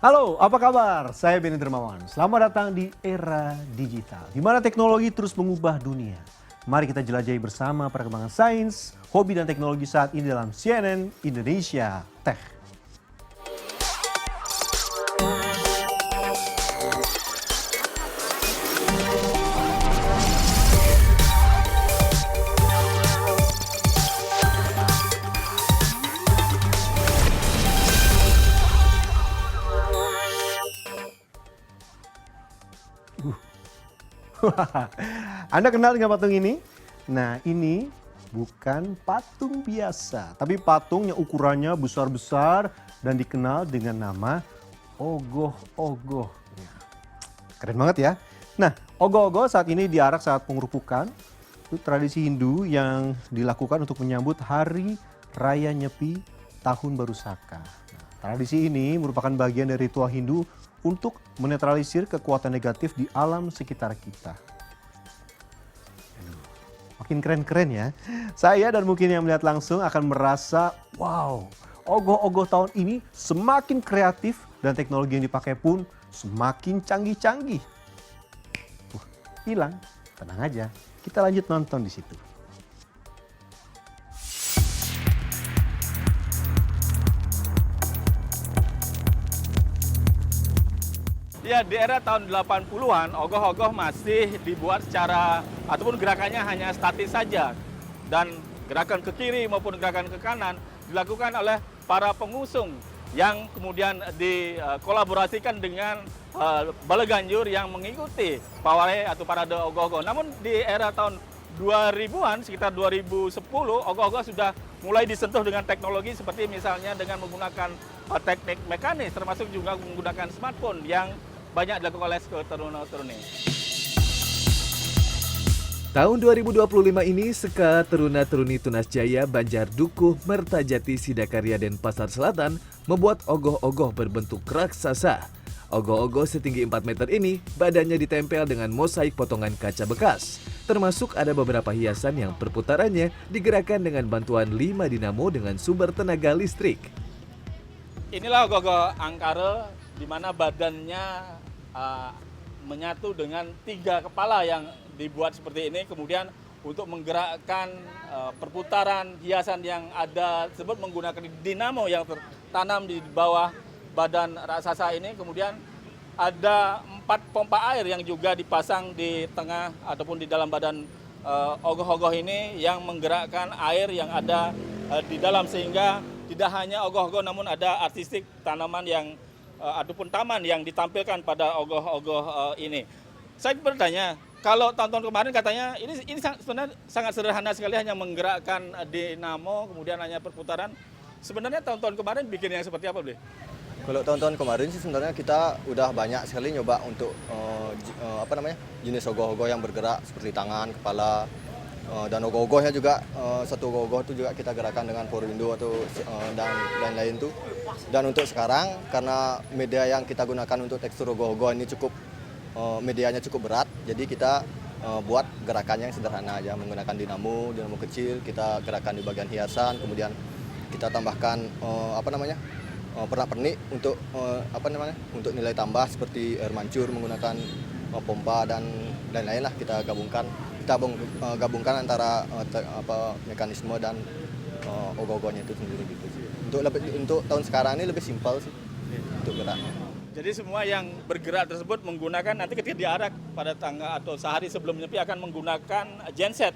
Halo, apa kabar? Saya Benny Dermawan. Selamat datang di era digital, di mana teknologi terus mengubah dunia. Mari kita jelajahi bersama perkembangan sains, hobi dan teknologi saat ini dalam CNN Indonesia Tech. Anda kenal dengan patung ini? Nah, ini bukan patung biasa, tapi patung yang ukurannya besar-besar dan dikenal dengan nama ogoh-ogoh. Ya, keren banget ya. Nah, ogoh-ogoh saat ini diarak saat pengerupukan. Itu tradisi Hindu yang dilakukan untuk menyambut Hari Raya Nyepi Tahun Baru Saka. Nah, tradisi ini merupakan bagian dari ritual Hindu untuk menetralisir kekuatan negatif di alam sekitar kita. Makin keren-keren ya. Saya dan mungkin yang melihat langsung akan merasa, wow, ogoh-ogoh tahun ini semakin kreatif dan teknologi yang dipakai pun semakin canggih-canggih. Hilang, tenang aja. Kita lanjut nonton di situ. Ya, di era tahun 80-an, ogoh-ogoh masih dibuat secara, ataupun gerakannya hanya statis saja. Dan gerakan ke kiri maupun gerakan ke kanan dilakukan oleh para pengusung yang kemudian dikolaborasikan dengan baleganjur yang mengikuti pawai atau parade ogoh-ogoh. Namun di era tahun 2000-an, sekitar 2010, ogoh-ogoh sudah mulai disentuh dengan teknologi seperti misalnya dengan menggunakan teknik mekanis, termasuk juga menggunakan smartphone yang banyak dilakukan oleh taruna-taruni. Tahun 2025 ini, Seka Teruna-Teruni Tunas Jaya, Banjar Dukuh, Mertajati, Sidakarya, dan Pasar Selatan membuat ogoh-ogoh berbentuk raksasa. Ogoh-ogoh setinggi 4 meter ini, badannya ditempel dengan mosaik potongan kaca bekas. Termasuk ada beberapa hiasan yang perputarannya digerakkan dengan bantuan 5 dinamo dengan sumber tenaga listrik. Inilah ogoh-ogoh angkara, di mana badannya menyatu dengan 3 kepala yang dibuat seperti ini. Kemudian untuk menggerakkan perputaran hiasan yang ada tersebut menggunakan dinamo yang tertanam di bawah badan raksasa ini. Kemudian ada 4 pompa air yang juga dipasang di tengah ataupun di dalam badan ogoh-ogoh ini yang menggerakkan air yang ada di dalam, sehingga tidak hanya ogoh-ogoh namun ada artistik tanaman yang ataupun taman yang ditampilkan pada ogoh-ogoh ini. Saya bertanya, kalau tahun-tahun kemarin katanya ini sebenarnya sangat sederhana sekali, hanya menggerakkan dinamo kemudian hanya perputaran. Sebenarnya tahun-tahun kemarin bikin yang seperti apa, Bli? Kalau tahun-tahun kemarin sih sebenarnya kita udah banyak sekali nyoba untuk jenis ogoh-ogoh yang bergerak seperti tangan, kepala, dan ogoh-ogohnya juga satu ogoh-ogoh itu juga kita gerakan dengan porindo atau dan lain-lain tuh. Dan untuk sekarang karena media yang kita gunakan untuk tekstur ogoh-ogoh ini medianya cukup berat, jadi kita buat gerakannya yang sederhana aja, menggunakan dinamo kecil, kita gerakan di bagian hiasan, kemudian kita tambahkan pernak-pernik untuk untuk nilai tambah seperti air mancur menggunakan pompa dan lain-lain lah, kita gabungkan antara mekanisme dan ogoh-ogohnya itu sendiri gitu sih. Untuk tahun sekarang ini lebih simpel sih untuk geraknya. Jadi semua yang bergerak tersebut menggunakan, nanti ketika diarak pada tanggal atau sehari sebelum Nyepi akan menggunakan genset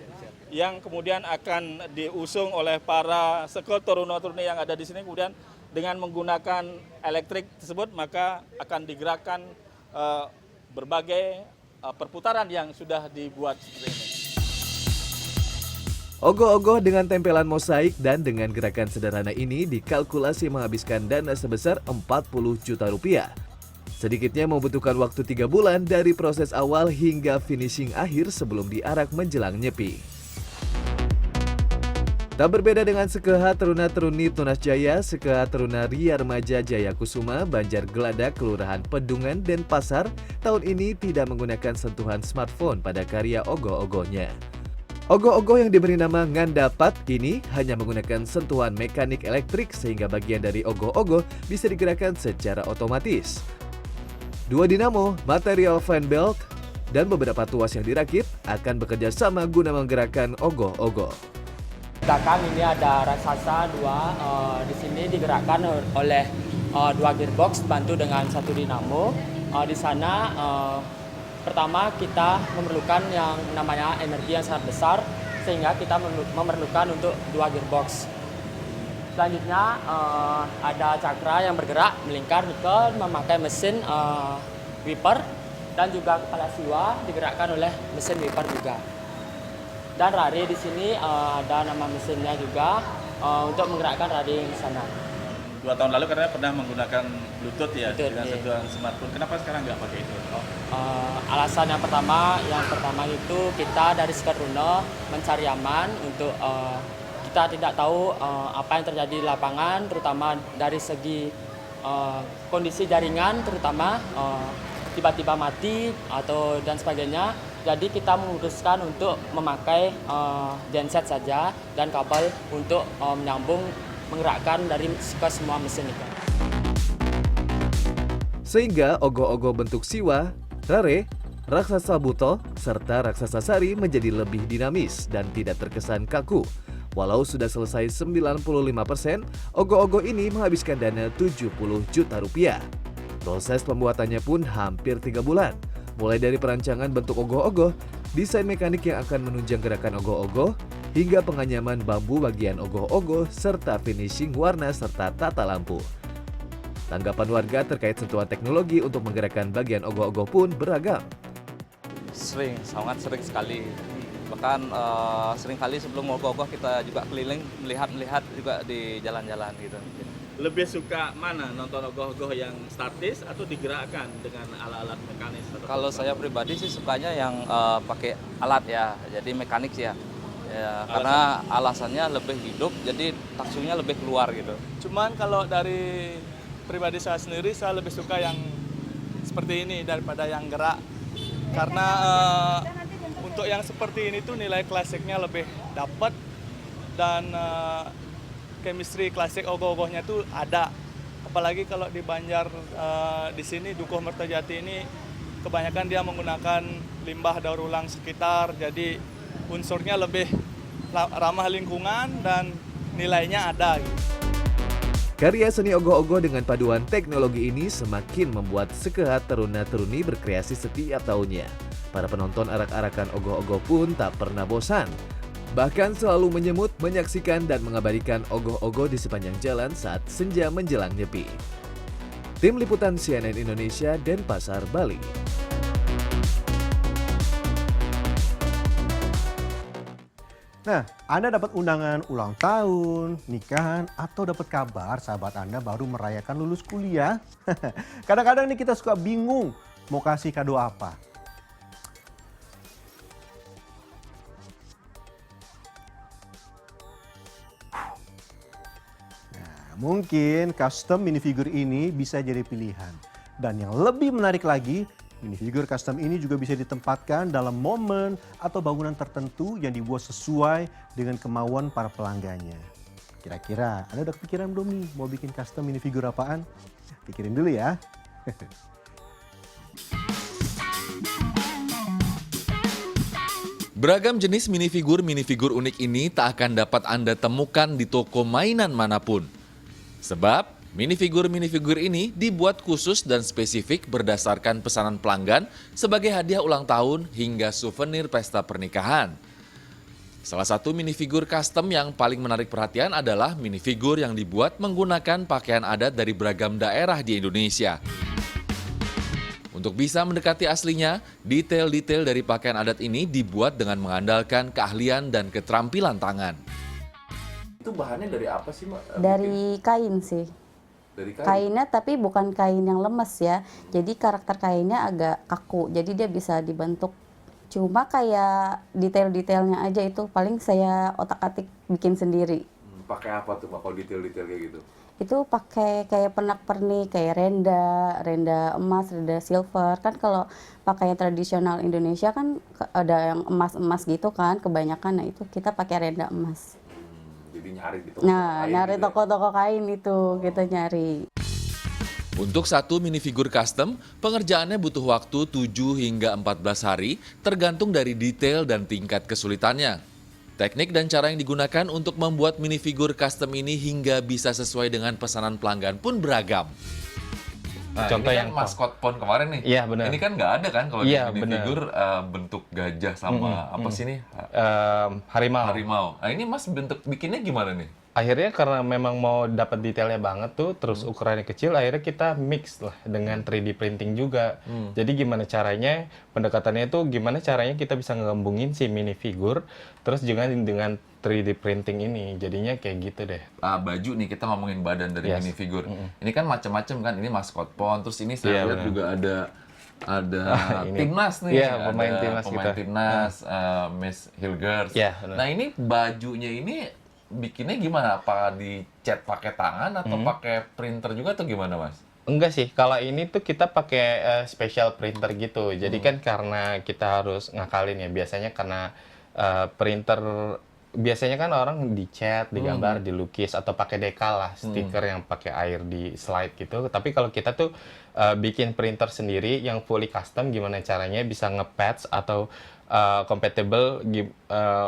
yang kemudian akan diusung oleh para sekol taruna-taruni yang ada di sini. Kemudian dengan menggunakan elektrik tersebut maka akan digerakkan berbagai perputaran yang sudah dibuat seperti ini. Ogoh-ogoh dengan tempelan mosaik dan dengan gerakan sederhana ini dikalkulasi menghabiskan dana sebesar 40 juta rupiah. Sedikitnya membutuhkan waktu 3 bulan dari proses awal hingga finishing akhir sebelum diarak menjelang Nyepi. Tak berbeda dengan Sekeha Teruna-Teruni Tunas Jaya, Sekeha Teruna Ria Remaja Jayakusuma, Banjar Geladak, Kelurahan Pedungan, Denpasar tahun ini tidak menggunakan sentuhan smartphone pada karya ogoh-ogohnya. Ogoh-ogoh yang diberi nama Ngandapat ini hanya menggunakan sentuhan mekanik elektrik sehingga bagian dari ogoh-ogoh bisa digerakkan secara otomatis. Dua dinamo, material fan belt, dan beberapa tuas yang dirakit akan bekerja sama guna menggerakkan ogoh-ogoh. Belakang ini ada raksasa dua, di sini digerakkan oleh dua gearbox bantu dengan satu dinamo. Di sana pertama kita memerlukan yang namanya energi yang sangat besar sehingga kita memerlukan untuk dua gearbox. Selanjutnya ada cakra yang bergerak melingkar ke memakai mesin wiper dan juga kepala siwa digerakkan oleh mesin wiper juga. Dan radi di sini ada nama mesinnya juga untuk menggerakkan radi di sana. 2 tahun lalu katanya pernah menggunakan Bluetooth ya Bluetooth, dengan iya. sentuhan smartphone. Kenapa sekarang nggak pakai itu? Alasan yang pertama itu kita dari Sekaruna mencari aman untuk kita tidak tahu apa yang terjadi di lapangan, terutama dari segi kondisi jaringan, terutama tiba-tiba mati atau dan sebagainya. Jadi kita memutuskan untuk memakai genset saja dan kabel untuk menyambung menggerakkan dari ke semua mesin itu. Sehingga ogoh-ogoh bentuk siwa, rare, raksasa buto, serta raksasa sari menjadi lebih dinamis dan tidak terkesan kaku. Walau sudah selesai 95%, ogoh-ogoh ini menghabiskan dana 70 juta rupiah. Proses pembuatannya pun hampir 3 bulan. Mulai dari perancangan bentuk ogoh-ogoh, desain mekanik yang akan menunjang gerakan ogoh-ogoh, hingga penganyaman bambu bagian ogoh-ogoh, serta finishing warna serta tata lampu. Tanggapan warga terkait sentuhan teknologi untuk menggerakkan bagian ogoh-ogoh pun beragam. Sering, sangat sering sekali. Bahkan sering kali sebelum ogoh-ogoh kita juga keliling melihat juga di jalan-jalan gitu. Lebih suka mana, nonton ogoh-ogoh yang statis atau digerakkan dengan alat-alat mekanis? Kalau saya pribadi sih sukanya yang pakai alat ya, jadi mekanik sih ya. Ya, karena alasannya lebih hidup, jadi taksunya lebih keluar gitu. Cuman kalau dari pribadi saya sendiri, saya lebih suka yang seperti ini daripada yang gerak. Karena untuk yang seperti ini tuh nilai klasiknya lebih dapat dan chemistry klasik ogoh-ogohnya tuh ada. Apalagi kalau di Banjar di sini Dukuh Mertajati ini kebanyakan dia menggunakan limbah daur ulang sekitar, jadi unsurnya lebih ramah lingkungan dan nilainya ada. Karya seni ogoh-ogoh dengan paduan teknologi ini semakin membuat sekehat teruna-teruni berkreasi setiap tahunnya. Para penonton arak-arakan ogoh-ogoh pun tak pernah bosan. Bahkan selalu menyemut, menyaksikan, dan mengabadikan ogoh-ogoh di sepanjang jalan saat senja menjelang nyepi. Tim Liputan CNN Indonesia, Denpasar, Bali. Nah, Anda dapat undangan ulang tahun, nikahan, atau dapat kabar sahabat Anda baru merayakan lulus kuliah. Kadang-kadang nih kita suka bingung mau kasih kado apa. Nah, mungkin custom minifigure ini bisa jadi pilihan. Dan yang lebih menarik lagi, minifigure custom ini juga bisa ditempatkan dalam momen atau bangunan tertentu yang dibuat sesuai dengan kemauan para pelanggannya. Kira-kira Anda udah kepikiran belum nih mau bikin custom minifigure apaan? Pikirin dulu ya. Beragam jenis minifigur unik ini tak akan dapat Anda temukan di toko mainan manapun. Sebab minifigur ini dibuat khusus dan spesifik berdasarkan pesanan pelanggan sebagai hadiah ulang tahun hingga souvenir pesta pernikahan. Salah satu minifigur custom yang paling menarik perhatian adalah minifigur yang dibuat menggunakan pakaian adat dari beragam daerah di Indonesia. Untuk bisa mendekati aslinya, detail-detail dari pakaian adat ini dibuat dengan mengandalkan keahlian dan keterampilan tangan. Itu bahannya dari apa sih, Mbak? Dari kain sih. Dari kain? Kainnya tapi bukan kain yang lemes ya. Jadi karakter kainnya agak kaku. Jadi dia bisa dibentuk. Cuma kayak detail-detailnya aja itu paling saya otak-atik bikin sendiri. Pakai apa tuh, Mbak, kalau detail-detail kayak gitu? itu pakai kayak pernak-pernik kayak renda emas, renda silver. Kan kalau pakaian tradisional Indonesia kan ada yang emas-emas gitu kan kebanyakan. Nah, itu kita pakai renda emas. Jadi nyari gitu. Nah, nyari toko-toko kain itu kita nyari. Untuk satu minifigur custom, pengerjaannya butuh waktu 7 hingga 14 hari tergantung dari detail dan tingkat kesulitannya. Teknik dan cara yang digunakan untuk membuat minifigur custom ini hingga bisa sesuai dengan pesanan pelanggan pun beragam. Nah, Contoh ini kan yang maskot PON kemarin nih. Iya, benar. Ini kan nggak ada kan kalau Iya, di minifigur bentuk gajah sama apa sih nih? Harimau. Harimau. Nah, ini Mas bentuk bikinnya gimana nih? Akhirnya karena memang mau dapat detailnya banget tuh, terus ukurannya kecil, akhirnya kita mix lah dengan 3D printing juga. Jadi gimana caranya, pendekatannya itu gimana caranya kita bisa ngembungin si minifigure, terus juga dengan 3D printing ini. Jadinya kayak gitu deh. Baju nih, kita ngomongin badan dari minifigur. Ini kan macam-macam kan, ini maskot PON, terus ini saya lihat juga ada timnas nih, Iya, pemain timnas pemain kita. timnas, Miss Hilgers. Iya, benar. Nah, ini bajunya ini bikinnya gimana? Apa dicat pakai tangan atau pakai printer juga atau gimana, Mas? Enggak sih, kalau ini tuh kita pakai special printer gitu. Jadi kan karena kita harus ngakalin ya, biasanya karena printer biasanya kan orang dicat, digambar, dilukis atau pakai dekal lah, stiker yang pakai air di slide gitu. Tapi kalau kita tuh bikin printer sendiri yang fully custom, gimana caranya bisa nge-patch atau compatible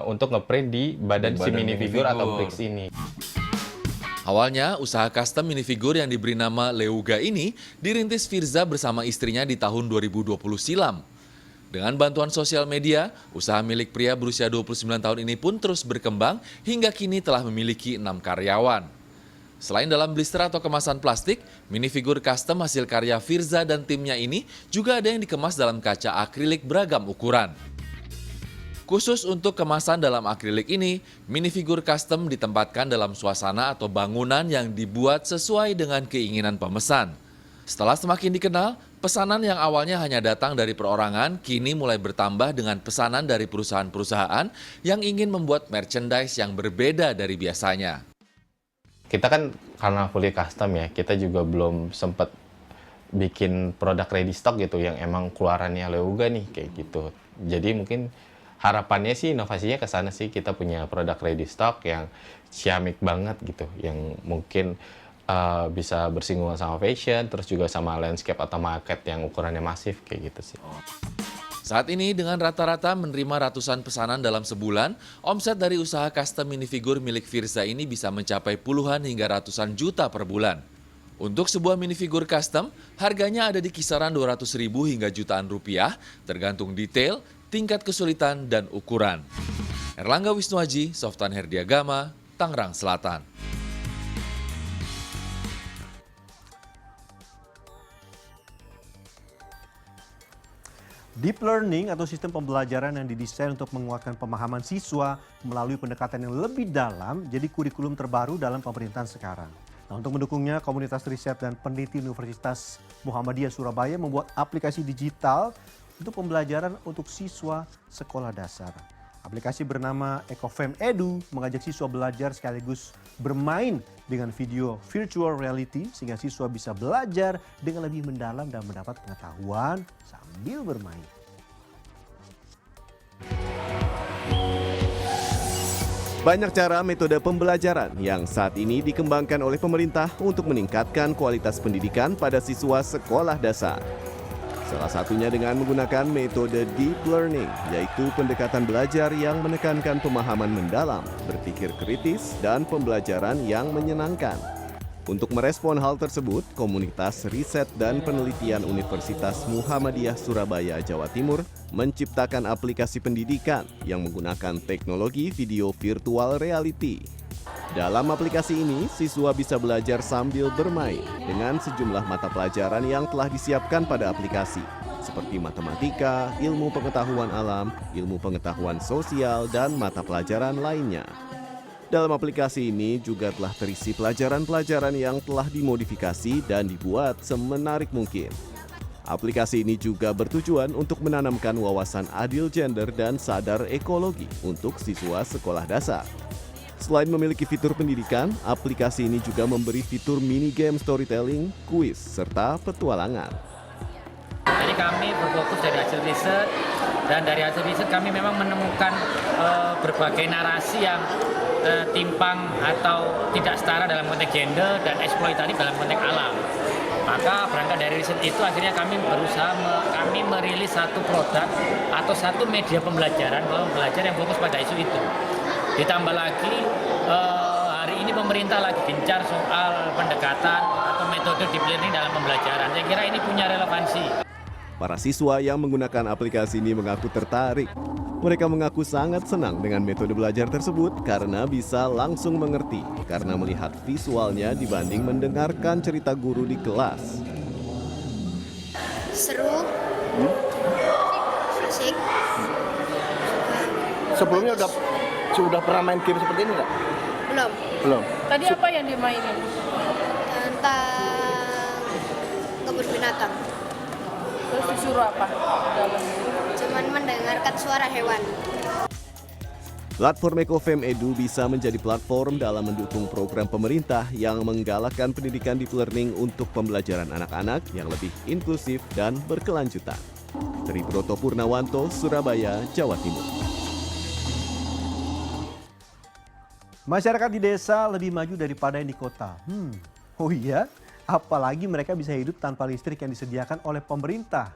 untuk ngeprint di badan si minifigure atau bricks ini. Awalnya, usaha custom minifigur yang diberi nama Leuga ini dirintis Firza bersama istrinya di tahun 2020 silam. Dengan bantuan sosial media, usaha milik pria berusia 29 tahun ini pun terus berkembang hingga kini telah memiliki 6 karyawan. Selain dalam blister atau kemasan plastik, minifigur custom hasil karya Firza dan timnya ini juga ada yang dikemas dalam kaca akrilik beragam ukuran. Khusus untuk kemasan dalam akrilik ini, minifigur custom ditempatkan dalam suasana atau bangunan yang dibuat sesuai dengan keinginan pemesan. Setelah semakin dikenal, pesanan yang awalnya hanya datang dari perorangan kini mulai bertambah dengan pesanan dari perusahaan-perusahaan yang ingin membuat merchandise yang berbeda dari biasanya. Kita kan karena fully custom ya, kita juga belum sempat bikin produk ready stock gitu yang emang keluarannya Leuga nih kayak gitu. Jadi mungkin harapannya sih inovasinya ke sana sih, kita punya produk ready stock yang ciamik banget gitu, yang mungkin bisa bersinggungan sama fashion, terus juga sama landscape atau market yang ukurannya masif kayak gitu sih. Saat ini dengan rata-rata menerima ratusan pesanan dalam sebulan, omset dari usaha custom minifigur milik Firza ini bisa mencapai puluhan hingga ratusan juta per bulan. Untuk sebuah minifigur custom, harganya ada di kisaran 200.000 hingga jutaan rupiah, tergantung detail, tingkat kesulitan, dan ukuran. Erlangga Wisnuaji, Softan Herdiagama, Tangerang Selatan. Deep learning atau sistem pembelajaran yang didesain untuk menguatkan pemahaman siswa melalui pendekatan yang lebih dalam jadi kurikulum terbaru dalam pemerintahan sekarang. Nah, untuk mendukungnya, komunitas riset dan peneliti Universitas Muhammadiyah Surabaya membuat aplikasi digital untuk pembelajaran untuk siswa sekolah dasar. Aplikasi bernama Ecofem Edu mengajak siswa belajar sekaligus bermain dengan video virtual reality sehingga siswa bisa belajar dengan lebih mendalam dan mendapat pengetahuan sambil bermain. Banyak cara metode pembelajaran yang saat ini dikembangkan oleh pemerintah untuk meningkatkan kualitas pendidikan pada siswa sekolah dasar. Salah satunya dengan menggunakan metode deep learning, yaitu pendekatan belajar yang menekankan pemahaman mendalam, berpikir kritis, dan pembelajaran yang menyenangkan. Untuk merespon hal tersebut, komunitas riset dan penelitian Universitas Muhammadiyah Surabaya, Jawa Timur menciptakan aplikasi pendidikan yang menggunakan teknologi video virtual reality. Dalam aplikasi ini, siswa bisa belajar sambil bermain dengan sejumlah mata pelajaran yang telah disiapkan pada aplikasi, seperti matematika, ilmu pengetahuan alam, ilmu pengetahuan sosial, dan mata pelajaran lainnya. Dalam aplikasi ini juga telah terisi pelajaran-pelajaran yang telah dimodifikasi dan dibuat semenarik mungkin. Aplikasi ini juga bertujuan untuk menanamkan wawasan adil gender dan sadar ekologi untuk siswa sekolah dasar. Selain memiliki fitur pendidikan, aplikasi ini juga memberi fitur mini game storytelling, kuis, serta petualangan. Jadi kami berfokus dari hasil riset, dan dari hasil riset kami memang menemukan berbagai narasi yang timpang atau tidak setara dalam konteks gender dan eksploitatif dalam konteks alam. Maka berangkat dari riset itu akhirnya kami kami merilis satu produk atau satu media pembelajaran yang fokus pada isu itu. Ditambah lagi hari ini pemerintah lagi gencar soal pendekatan atau metode deep learning dalam pembelajaran. Saya kira ini punya relevansi. Para siswa yang menggunakan aplikasi ini mengaku tertarik. Mereka mengaku sangat senang dengan metode belajar tersebut karena bisa langsung mengerti karena melihat visualnya dibanding mendengarkan cerita guru di kelas. Seru, asik. Sebelumnya sudah pernah main game seperti ini nggak? Belum. Tadi apa yang dimainin? Tentang kebun binatang. Terus disuruh apa? Cuman mendengarkan suara hewan. Platform EcoFam Edu bisa menjadi platform dalam mendukung program pemerintah yang menggalakkan pendidikan deep learning untuk pembelajaran anak-anak yang lebih inklusif dan berkelanjutan. Tribroto Purnawanto, Surabaya, Jawa Timur. Masyarakat di desa lebih maju daripada yang di kota. Oh iya? Apalagi mereka bisa hidup tanpa listrik yang disediakan oleh pemerintah.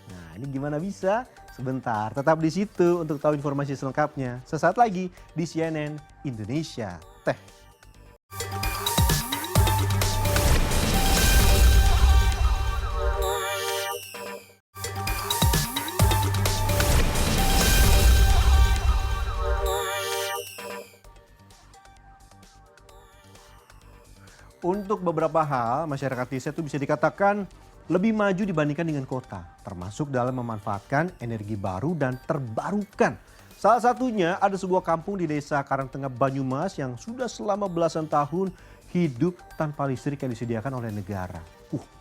Nah, ini gimana bisa? Sebentar, tetap di situ untuk tahu informasi selengkapnya. Sesaat lagi di CNN Indonesia Tech. Untuk beberapa hal, masyarakat desa itu bisa dikatakan lebih maju dibandingkan dengan kota, termasuk dalam memanfaatkan energi baru dan terbarukan. Salah satunya ada sebuah kampung di desa Karangtengah Banyumas yang sudah selama belasan tahun hidup tanpa listrik yang disediakan oleh negara.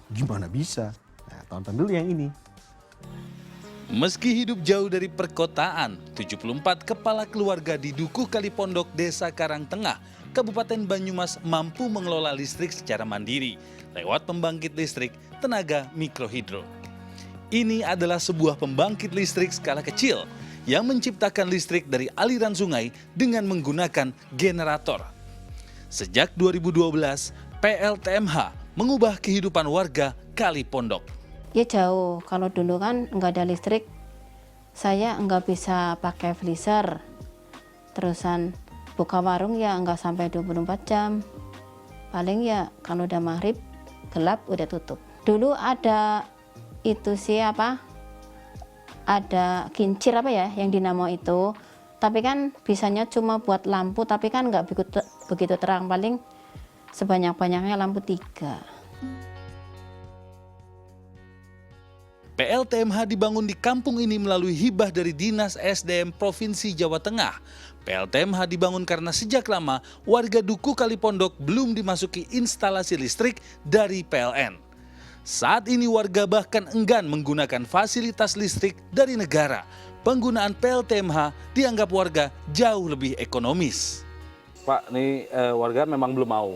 Gimana bisa? Nah, tonton dulu yang ini. Meski hidup jauh dari perkotaan, 74 kepala keluarga di Dukuh Kalipondok, Desa Karangtengah, Kabupaten Banyumas mampu mengelola listrik secara mandiri lewat pembangkit listrik tenaga mikrohidro. Ini adalah sebuah pembangkit listrik skala kecil yang menciptakan listrik dari aliran sungai dengan menggunakan generator. Sejak 2012, PLTMH mengubah kehidupan warga Kalipondok. Ya jauh, kalau dulu kan nggak ada listrik, saya nggak bisa pakai freezer, terusan buka warung ya nggak sampai 24 jam, paling ya kalau udah maghrib gelap udah tutup. Dulu ada itu sih ada kincir yang dinamo itu, tapi kan bisanya cuma buat lampu, tapi kan nggak begitu terang, paling sebanyak-banyaknya lampu 3. PLTMH dibangun di kampung ini melalui hibah dari Dinas SDM Provinsi Jawa Tengah. PLTMH dibangun karena sejak lama warga Dukuh Kalipondok belum dimasuki instalasi listrik dari PLN. Saat ini warga bahkan enggan menggunakan fasilitas listrik dari negara. Penggunaan PLTMH dianggap warga jauh lebih ekonomis. Pak, ini warga memang belum mau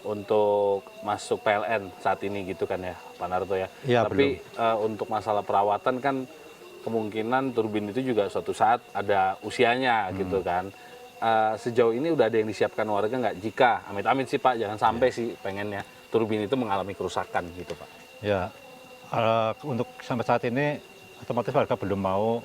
untuk masuk PLN saat ini gitu kan ya, Pak Narto ya. Iya, tapi untuk masalah perawatan kan kemungkinan turbin itu juga suatu saat ada usianya gitu kan. Sejauh ini udah ada yang disiapkan warga nggak jika amit-amit sih Pak, jangan sampai sih pengennya turbin itu mengalami kerusakan gitu Pak. Ya, untuk sampai saat ini otomatis warga belum mau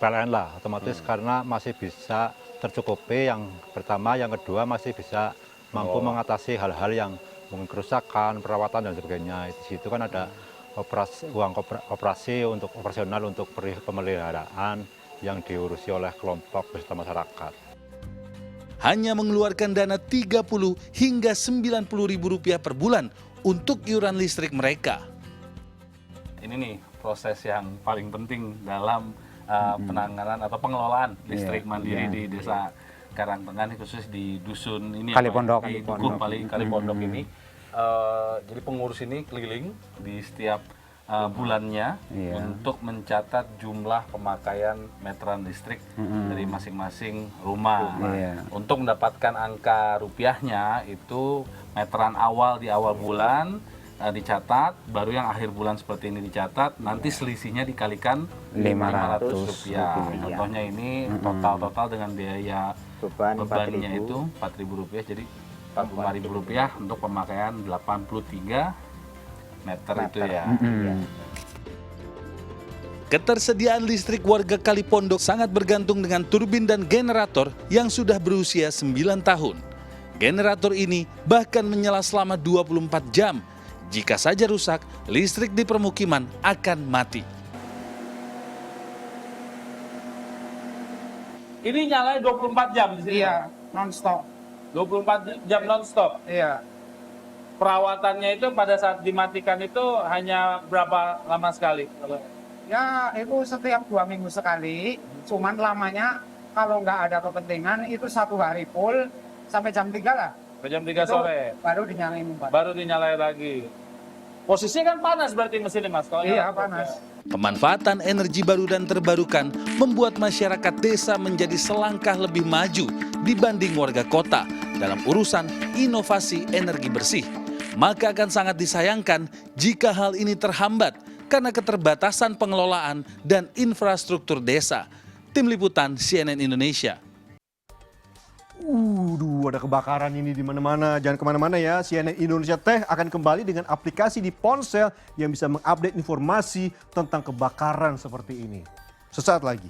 PLN lah, otomatis karena masih bisa tercukupi yang pertama, yang kedua masih bisa mampu mengatasi hal-hal yang mungkin kerusakan, perawatan dan sebagainya. Di situ kan ada uang operasi untuk operasional untuk pemeliharaan yang diurusi oleh kelompok beserta masyarakat. Hanya mengeluarkan dana 30 hingga 90 ribu rupiah per bulan untuk iuran listrik mereka. Ini nih proses yang paling penting dalam penanganan atau pengelolaan listrik mandiri di desa Karangtengah, khusus di dusun ini Kalipondok, di Dukuh Kalipondok ini. Jadi pengurus ini keliling di setiap bulannya untuk mencatat jumlah pemakaian meteran listrik dari masing-masing rumah. Untuk mendapatkan angka rupiahnya itu meteran awal di awal bulan dicatat, baru yang akhir bulan seperti ini dicatat, nanti selisihnya dikalikan 500 rupiah. Contohnya ini total dengan biaya bebannya itu 4.000 rupiah, jadi 45.000 rupiah untuk pemakaian 83 meter itu ya. Ketersediaan listrik warga Kalipondok sangat bergantung dengan turbin dan generator yang sudah berusia 9 tahun. Generator ini bahkan menyala selama 24 jam. Jika saja rusak, listrik di permukiman akan mati. Ini nyala 24 jam di sini? Iya, non-stop. 24 jam non-stop? Iya. Perawatannya itu pada saat dimatikan itu hanya berapa lama sekali? Ya, itu setiap 2 minggu sekali. Cuman lamanya kalau nggak ada kepentingan itu 1 hari full sampai jam 3 lah. Sampai jam 3 sore? Baru dinyalain. Baru dinyalain lagi. Posisinya kan panas berarti mesinnya, Mas? Iya, panas. Pemanfaatan energi baru dan terbarukan membuat masyarakat desa menjadi selangkah lebih maju dibanding warga kota dalam urusan inovasi energi bersih. Maka akan sangat disayangkan jika hal ini terhambat karena keterbatasan pengelolaan dan infrastruktur desa. Tim Liputan CNN Indonesia. Ada kebakaran ini di mana-mana. Jangan kemana-mana ya. CNN Indonesia Tech akan kembali dengan aplikasi di ponsel yang bisa mengupdate informasi tentang kebakaran seperti ini. Sesaat lagi.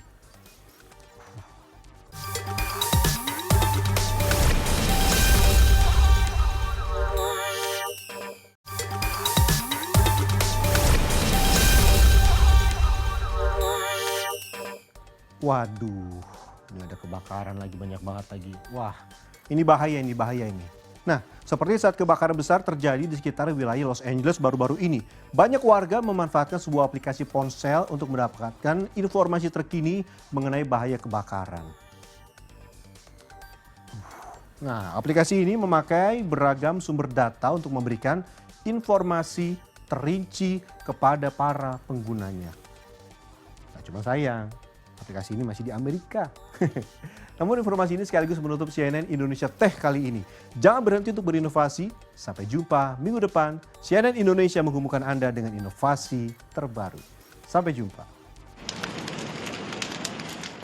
Waduh, ini ada kebakaran lagi, banyak banget lagi. Wah, ini bahaya ini. Nah, seperti saat kebakaran besar terjadi di sekitar wilayah Los Angeles baru-baru ini. Banyak warga memanfaatkan sebuah aplikasi ponsel untuk mendapatkan informasi terkini mengenai bahaya kebakaran. Nah, aplikasi ini memakai beragam sumber data untuk memberikan informasi terinci kepada para penggunanya. Nah, cuma sayang, aplikasi ini masih di Amerika. Namun informasi ini sekaligus menutup CNN Indonesia Tech kali ini. Jangan berhenti untuk berinovasi. Sampai jumpa minggu depan. CNN Indonesia menghubungkan Anda dengan inovasi terbaru. Sampai jumpa.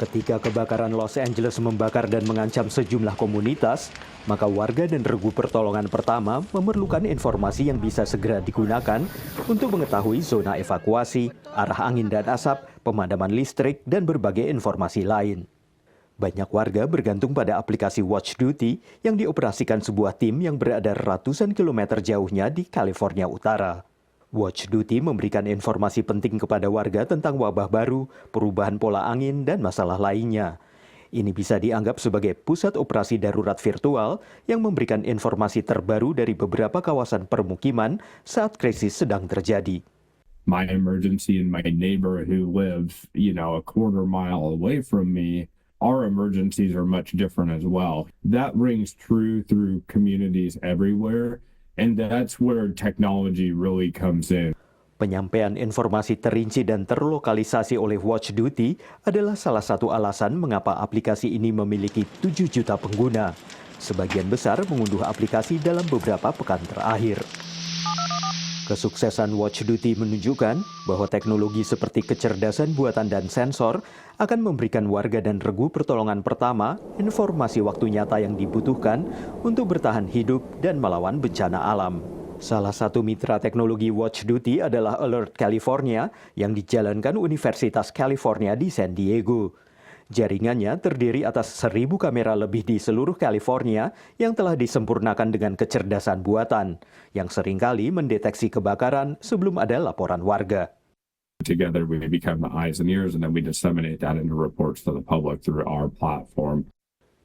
Ketika kebakaran Los Angeles membakar dan mengancam sejumlah komunitas, maka warga dan regu pertolongan pertama memerlukan informasi yang bisa segera digunakan untuk mengetahui zona evakuasi, arah angin dan asap, pemadaman listrik, dan berbagai informasi lain. Banyak warga bergantung pada aplikasi Watch Duty yang dioperasikan sebuah tim yang berada ratusan kilometer jauhnya di California Utara. Watch Duty memberikan informasi penting kepada warga tentang wabah baru, perubahan pola angin, dan masalah lainnya. Ini bisa dianggap sebagai pusat operasi darurat virtual yang memberikan informasi terbaru dari beberapa kawasan permukiman saat krisis sedang terjadi. My emergency and my neighbor who lives, a quarter mile away from me, our emergencies are much different as well. That rings true through communities everywhere, and that's where technology really comes in. Penyampaian informasi terinci dan terlokalisasi oleh Watch Duty adalah salah satu alasan mengapa aplikasi ini memiliki 7 juta pengguna. Sebagian besar mengunduh aplikasi dalam beberapa pekan terakhir. Kesuksesan Watch Duty menunjukkan bahwa teknologi seperti kecerdasan buatan dan sensor akan memberikan warga dan regu pertolongan pertama informasi waktu nyata yang dibutuhkan untuk bertahan hidup dan melawan bencana alam. Salah satu mitra teknologi Watch Duty adalah Alert California yang dijalankan Universitas California di San Diego. Jaringannya terdiri atas 1.000 kamera lebih di seluruh California yang telah disempurnakan dengan kecerdasan buatan, yang seringkali mendeteksi kebakaran sebelum ada laporan warga. Together we become the eyes and ears, and then we disseminate that into reports to the public through our platform.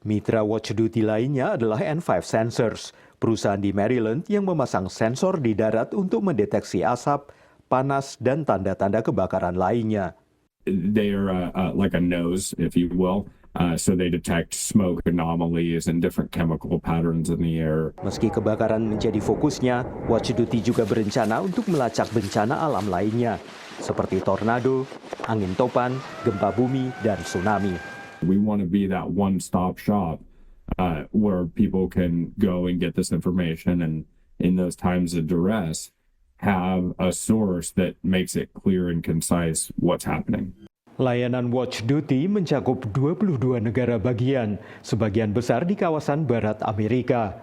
Mitra Watch Duty lainnya adalah N5 Sensors, perusahaan di Maryland yang memasang sensor di darat untuk mendeteksi asap, panas, dan tanda-tanda kebakaran lainnya. They are like a nose, if you will, So they detect smoke anomalies and different chemical patterns in the air. Meski kebakaran menjadi fokusnya, Watch Duty juga berencana untuk melacak bencana alam lainnya, seperti tornado, angin topan, gempa bumi, dan tsunami. We want to be that one-stop shop where people can go and get this information, and in those times of duress, have a source that makes it clear and concise what's happening. Layanan Watch Duty mencakup 22 negara bagian, sebagian besar di kawasan barat Amerika.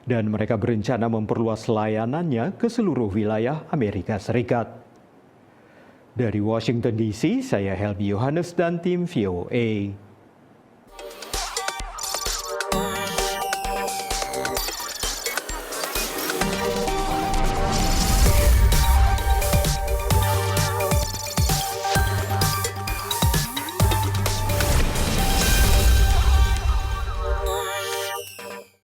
Dan mereka berencana memperluas layanannya ke seluruh wilayah Amerika Serikat. Dari Washington DC, saya Helmi Yohanes dan tim VOA.